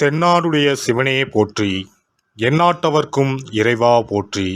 தென்னாடுடைய சிவனே போற்றி, எந்நாட்டவர்க்கும் இறைவா போற்றி.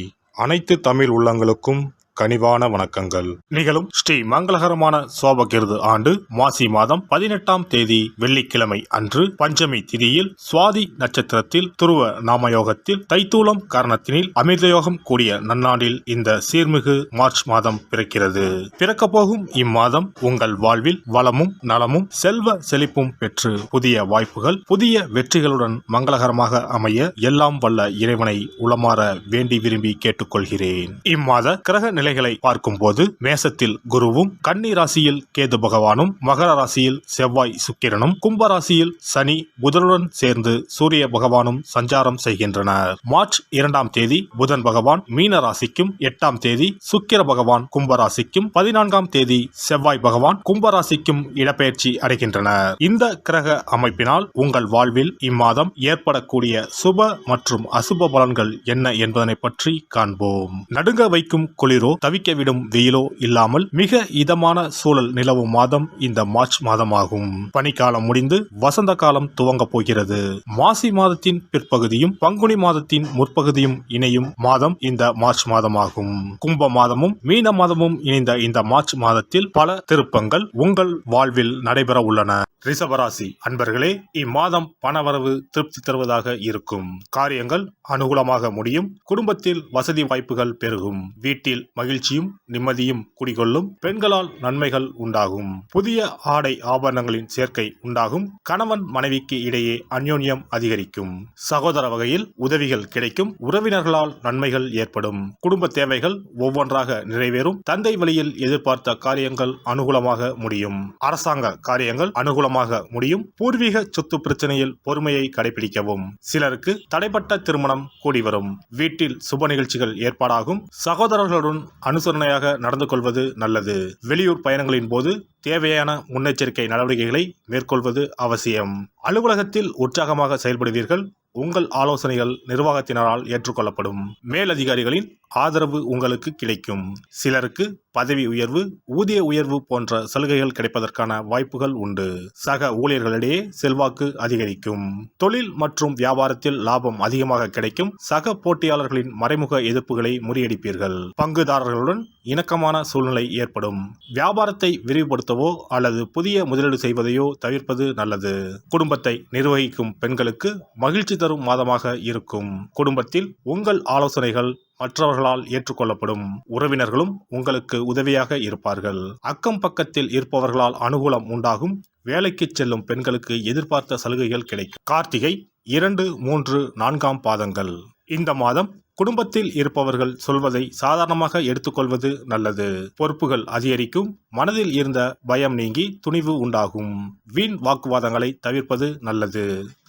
அனைத்து தமிழ் உள்ளங்களுக்கும் கனிவான வணக்கங்கள். நிகழும் ஸ்ரீ மங்களகரமான சோபகிருது ஆண்டு மாசி மாதம் 18ஆம் தேதி வெள்ளிக்கிழமை அன்று பஞ்சமி திதியில் சுவாதி நட்சத்திரத்தில் துருவ நாமயோகத்தில் தைத்தூலம் காரணத்தினில் அமிர்தயோகம் கூடிய நன்னாண்டில் இந்த சீர்மிகு மார்ச் மாதம் பிறக்கிறது. பிறக்கப் போகும் இம்மாதம் உங்கள் வாழ்வில் வளமும் நலமும் செல்வ செழிப்பும் பெற்று புதிய வாய்ப்புகள் புதிய வெற்றிகளுடன் மங்களகரமாக அமைய எல்லாம் வல்ல இறைவனை உளமாற வேண்டி விரும்பி கேட்டுக்கொள்கிறேன். இம்மாத கிரக நிலைகளை பார்க்கும்போது மேசத்தில் குருவும், கன்னி ராசியில் கேது பகவானும், மகர ராசியில் செவ்வாய் சுக்கிரனும், கும்ப ராசியில் சனி புதனுடன் சேர்ந்து சூரிய பகவானும் சஞ்சாரம் செய்கின்றனர். மார்ச் 2ஆம் தேதி புதன் பகவான் மீன ராசிக்கும், 8ஆம் தேதி சுக்கிர பகவான் கும்ப ராசிக்கும், 14ஆம் தேதி செவ்வாய் பகவான் கும்ப ராசிக்கும் இடப்பெயர்ச்சி அடைகின்றனர். இந்த கிரக அமைப்பினால் உங்கள் வாழ்வில் இம்மாதம் ஏற்படக்கூடிய சுப மற்றும் அசுப பலன்கள் என்ன என்பதனை பற்றி காண்போம். நடுங்க வைக்கும் குளிரோ தவிக்கவிடும் வெயிலோ இல்லாமல் மிக இதமான சூழல் நிலவும் மாதம் இந்த மார்ச் மாதமாகும். பனிக்காலம் முடிந்து வசந்த காலம் துவங்க போகிறது. மாசி மாதத்தின் பிற்பகுதியும் பங்குனி மாதத்தின் முற்பகுதியும் இணையும் மாதம் இந்த மார்ச் மாதமாகும். கும்ப மாதமும் மீன மாதமும் இணைந்த இந்த மார்ச் மாதத்தில் பல திருப்பங்கள் உங்கள் வாழ்வில் நடைபெற உள்ளன. ரிஷபராசி அன்பர்களே, இம்மாதம் பணவரவு திருப்தி தருவதாக இருக்கும். காரியங்கள் அனுகூலமாக முடியும். குடும்பத்தில் வசதி வாய்ப்புகள் பெருகும். வீட்டில் மகிழ்ச்சியும் நிம்மதியும் குடிகொள்ளும். பெண்களால் நன்மைகள் உண்டாகும். புதிய ஆடை ஆபரணங்களின் சேர்க்கை உண்டாகும். கணவன் மனைவிக்கு இடையே அந்யோன்யம் அதிகரிக்கும். சகோதர வகையில் உதவிகள் கிடைக்கும். உறவினர்களால் நன்மைகள் ஏற்படும். குடும்ப தேவைகள் ஒவ்வொன்றாக நிறைவேறும். தந்தை வழியில் எதிர்பார்த்த காரியங்கள் அனுகூலமாக முடியும். அரசாங்க காரியங்கள் அனுகூலமாக முடியும். பூர்வீக சொத்து பிரச்சனையில் பொறுமையை கடைபிடிக்கவும். சிலருக்கு தடைப்பட்ட திருமணம் கூடி வரும். வீட்டில் சுப நிகழ்ச்சிகள் ஏற்பாடாகும். சகோதரர்களுடன் அனுசரணையாக நடந்து கொள்வது நல்லது. வெளியூர் பயணங்களின் போது தேவையான முன்னெச்சரிக்கை நடவடிக்கைகளை மேற்கொள்வது அவசியம். அலுவலகத்தில் உற்சாகமாக செயல்படுவீர்கள். உங்கள் ஆலோசனைகள் நிர்வாகத்தினரால் ஏற்றுக்கொள்ளப்படும். மேலதிகாரிகளின் ஆதரவு உங்களுக்கு கிடைக்கும். சிலருக்கு பதவி உயர்வு, ஊதிய உயர்வு போன்ற சலுகைகள் கிடைப்பதற்கான வாய்ப்புகள் உண்டு. சக ஊழியர்களிடையே செல்வாக்கு அதிகரிக்கும். தொழில் மற்றும் வியாபாரத்தில் லாபம் அதிகமாக கிடைக்கும். சக போட்டியாளர்களின் மறைமுக எதிர்ப்புகளை முறியடிப்பீர்கள். பங்குதாரர்களுடன் இணக்கமான சூழ்நிலை ஏற்படும். வியாபாரத்தை விரிவுபடுத்தவோ அல்லது புதிய முதலீடு செய்வதையோ தவிர்ப்பது நல்லது. குடும்பத்தை நிர்வகிக்கும் பெண்களுக்கு மகிழ்ச்சி தரும் மாதமாக இருக்கும். குடும்பத்தில் உங்கள் ஆலோசனைகள் மற்றவர்களால் ஏற்றுக்கொள்ளப்படும். உறவினர்களும் உங்களுக்கு உதவியாக இருப்பார்கள். அக்கம் பக்கத்தில் இருப்பவர்களால் அனுகூலம் உண்டாகும். வேலைக்கு செல்லும் பெண்களுக்கு எதிர்பார்த்த சலுகைகள் கிடைக்கும். கார்த்திகை 2, 3, 4ஆம் பாதங்கள். இந்த மாதம் குடும்பத்தில் இருப்பவர்கள் சொல்வதை சாதாரணமாக எடுத்துக்கொள்வது நல்லது. பொறுப்புகள் அதிகரிக்கும். மனதில் இருந்த பயம் நீங்கி துணிவு உண்டாகும். வீண் வாக்குவாதங்களை தவிர்ப்பது நல்லது.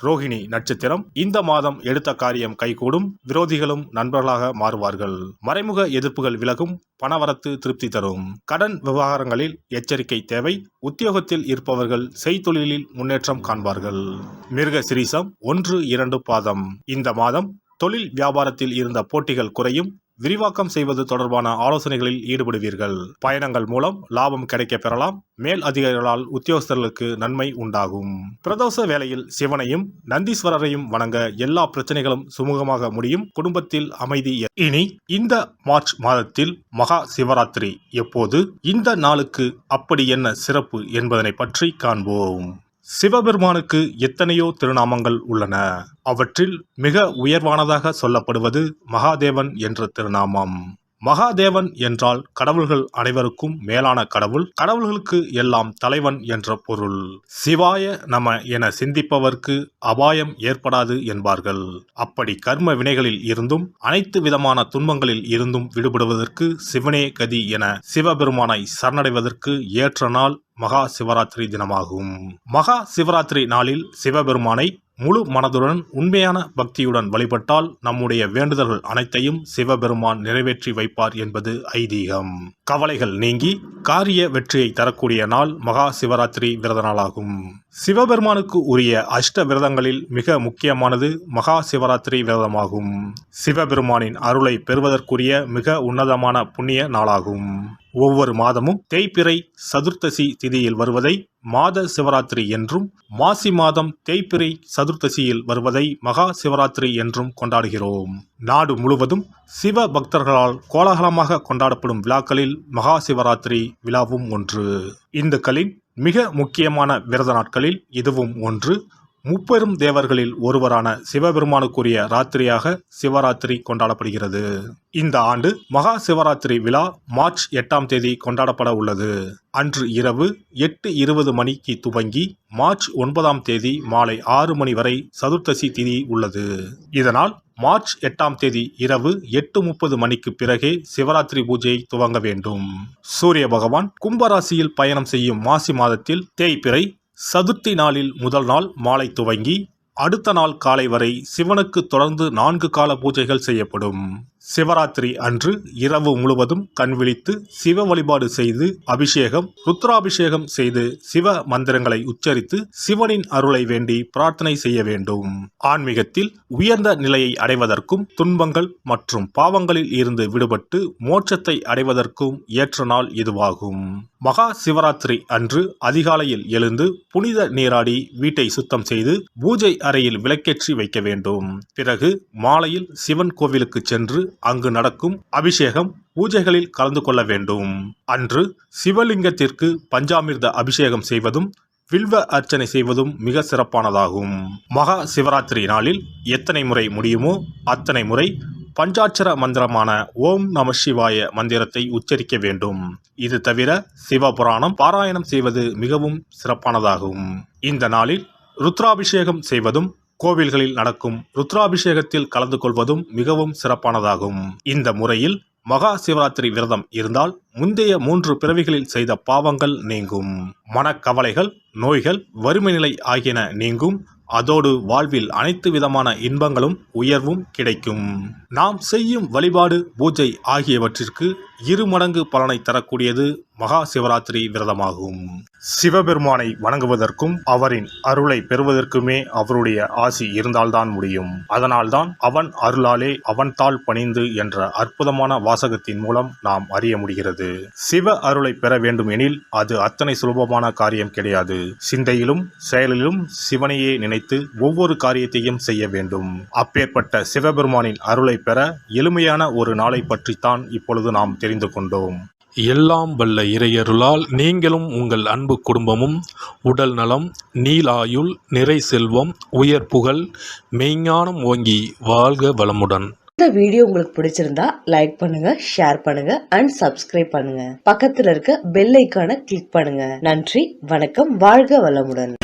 ரோகிணி நட்சத்திரம். இந்த மாதம் எடுத்த காரியம் கைகூடும். விரோதிகளும் நண்பர்களாக மாறுவார்கள். மறைமுக எதிர்ப்புகள் விலகும். பணவரத்து திருப்தி தரும். கடன் விவகாரங்களில் எச்சரிக்கை தேவை. உத்தியோகத்தில் இருப்பவர்கள் செய்தொழிலில் முன்னேற்றம் காண்பார்கள். மிருக சிரீசம் 1, 2 பாதம். இந்த மாதம் தொழில் வியாபாரத்தில் இருந்த போட்டிகள் குறையும். விரிவாக்கம் செய்வது தொடர்பான ஆலோசனைகளில் ஈடுபடுவீர்கள். பயணங்கள் மூலம் லாபம் கிடைக்க பெறலாம். மேல் அதிகாரிகளால் உத்தியோகஸ்தர்களுக்கு நன்மை உண்டாகும். பிரதோஷ வேளையில் சிவனையும் நந்தீஸ்வரரையும் வணங்க எல்லா பிரச்சனைகளும் சுமூகமாக முடியும். குடும்பத்தில் அமைதி. இனி இந்த மார்ச் மாதத்தில் மகா சிவராத்திரி எப்போது, இந்த நாளுக்கு அப்படி என்ன சிறப்பு என்பதனை பற்றி காண்போம். சிவபெருமானுக்கு எத்தனையோ திருநாமங்கள் உள்ளன. அவற்றில் மிக உயர்வானதாக சொல்லப்படுவது மகாதேவன் என்ற திருநாமம். மகாதேவன் என்றால் கடவுள்கள் அனைவருக்கும் மேலான கடவுள். கடவுள்களுக்கு எல்லாம் தலைவன் என்ற பொருள். சிவாய நம என சிந்திப்பவர்க்கு அபாயம் ஏற்படாது என்பார்கள். அப்படி கர்ம வினைகளில் இருந்தும் அனைத்து விதமான துன்பங்களில் இருந்தும் விடுபடுவதற்கு சிவனே கதி என சிவபெருமானை சரணடைவதற்கு ஏற்ற நாள் மகா சிவராத்திரி தினமாகும். மகா சிவராத்திரி நாளில் சிவபெருமானை முழு மனதுடன் உண்மையான பக்தியுடன் வழிபட்டால் நம்முடைய வேண்டுதல்கள் அனைத்தையும் சிவபெருமான் நிறைவேற்றி வைப்பார் என்பது ஐதீகம். கவலைகள் நீங்கி காரிய வெற்றியை தரக்கூடிய நாள் மகா சிவராத்திரி விரத நாளாகும். சிவபெருமானுக்கு உரிய அஷ்ட விரதங்களில் மிக முக்கியமானது மகா சிவராத்திரி விரதமாகும். சிவபெருமானின் அருளை பெறுவதற்குரிய மிக உன்னதமான புண்ணிய நாளாகும். ஒவ்வொரு மாதமும் தேய்பிறை சதுர்த்தசி திதியில் வருவதை மாத சிவராத்திரி என்றும், மாசி மாதம் தேய்பிறை சதுர்த்தசியில் வருவதை மகா சிவராத்திரி என்றும் கொண்டாடுகிறோம். நாடு முழுவதும் சிவ பக்தர்களால் கோலாகலமாக கொண்டாடப்படும் விழாக்களில் மகா சிவராத்திரி விழாவும் ஒன்று. இந்துக்களின் மிக முக்கியமான விரத நாட்களில் இதுவும் ஒன்று. முப்பெரும் தேவர்களில் ஒருவரான சிவபெருமானுக்குரிய ராத்திரியாக சிவராத்திரி கொண்டாடப்படுகிறது. இந்த ஆண்டு மகா சிவராத்திரி விழா மார்ச் 8ஆம் தேதி கொண்டாடப்பட உள்ளது. அன்று இரவு 8:20 மணிக்கு துவங்கி மார்ச் 9ஆம் தேதி மாலை 6 மணி வரை சதுர்த்தசி திதி உள்ளது. இதனால் மார்ச் 8ஆம் தேதி இரவு 8:30 மணிக்கு பிறகே சிவராத்திரி பூஜை துவங்க வேண்டும். சூரிய பகவான் கும்பராசியில் பயணம் செய்யும் மாசி மாதத்தில் தேய்பிறை சதுர்த்தி நாளில் முதல் நாள் மாலை துவங்கி அடுத்த நாள் காலை வரை சிவனுக்கு தொடர்ந்து 4 கால பூஜைகள் செய்யப்படும். சிவராத்திரி அன்று இரவு முழுவதும் கண் விழித்து சிவ வழிபாடு செய்து அபிஷேகம், ருத்ராபிஷேகம் செய்து சிவ மந்திரங்களை உச்சரித்து சிவனின் அருளை வேண்டி பிரார்த்தனை செய்ய வேண்டும். ஆன்மீகத்தில் உயர்ந்த நிலையை அடைவதற்கும், துன்பங்கள் மற்றும் பாவங்களில் இருந்து விடுபட்டு மோட்சத்தை அடைவதற்கும் ஏற்ற நாள் இதுவாகும். மகா சிவராத்திரி அன்று அதிகாலையில் எழுந்து புனித நீராடி வீட்டை சுத்தம் செய்து பூஜை அறையில் விளக்கேற்றி வைக்க வேண்டும். பிறகு மாலையில் சிவன் கோவிலுக்கு சென்று அங்கு நடக்கும் அபிஷேகம், பூஜைகளில் கலந்து கொள்ள வேண்டும். அன்று சிவலிங்கத்திற்கு பஞ்சாமிர்த அபிஷேகம் செய்வதும் வில்வ அர்ச்சனை செய்வதும் மிக சிறப்பானதாகும். மகா சிவராத்திரி நாளில் எத்தனை முறை முடியுமோ அத்தனை முறை பஞ்சாட்சர மந்திரமான ஓம் நம சிவாய மந்திரத்தை உச்சரிக்க வேண்டும். இது தவிர சிவபுராணம் பாராயணம் செய்வது மிகவும் சிறப்பானதாகும். இந்த நாளில் ருத்ராபிஷேகம் செய்வதும் கோவில்களில் நடக்கும் ருத்ராபிஷேகத்தில் கலந்து கொள்வதும் மிகவும் சிறப்பானதாகும். இந்த முறையில் மகா சிவராத்திரி விரதம் இருந்தால் முந்தைய 3 பிறவிகளில் செய்த பாவங்கள் நீங்கும். மனக்கவலைகள், நோய்கள், வறுமை நிலை ஆகியன நீங்கும். அதோடு வாழ்வில் அனைத்து விதமான இன்பங்களும் உயர்வும் கிடைக்கும். நாம் செய்யும் வழிபாடு, பூஜை ஆகியவற்றிற்கு 2 மடங்கு பலனை தரக்கூடியது மகா சிவராத்திரி விரதமாகும். சிவபெருமானை வணங்குவதற்கும் அவரின் அருளை பெறுவதற்குமே அவருடைய ஆசி இருந்தால்தான் முடியும். அதனால்தான் அவன் அருளாலே அவன் தாள் பணிந்து என்ற அற்புதமான வாசகத்தின் மூலம் நாம் அறிய முடிகிறது. சிவ அருளை பெற வேண்டும் எனில் அது அத்தனை சுலபமான காரியம் கிடையாது. சிந்தையிலும் செயலிலும் சிவனையே நினைத்து ஒவ்வொரு காரியத்தையும் செய்ய வேண்டும். அப்பேற்பட்ட சிவபெருமானின் அருளை பெற எளிமையான ஒரு நாளை பற்றித்தான் இப்பொழுது நாம் தெரிந்து கொண்டோம். எல்லாம் வல்ல இறையருளால் நீங்களும் உங்கள் அன்பு குடும்பமும் உடல் நலம், நீலாயுள், நிறை செல்வம், உயர் புகழ், மெய்ஞானம் ஓங்கி வாழ்க வளமுடன். இந்த வீடியோ உங்களுக்கு பிடிச்சிருந்தா லைக் பண்ணுங்க, ஷேர் பண்ணுங்க அண்ட் சப்ஸ்கிரைப் பண்ணுங்க. பக்கத்துல இருக்க பெல் ஐகானை கிளிக் பண்ணுங்க. நன்றி, வணக்கம், வாழ்க வளமுடன்.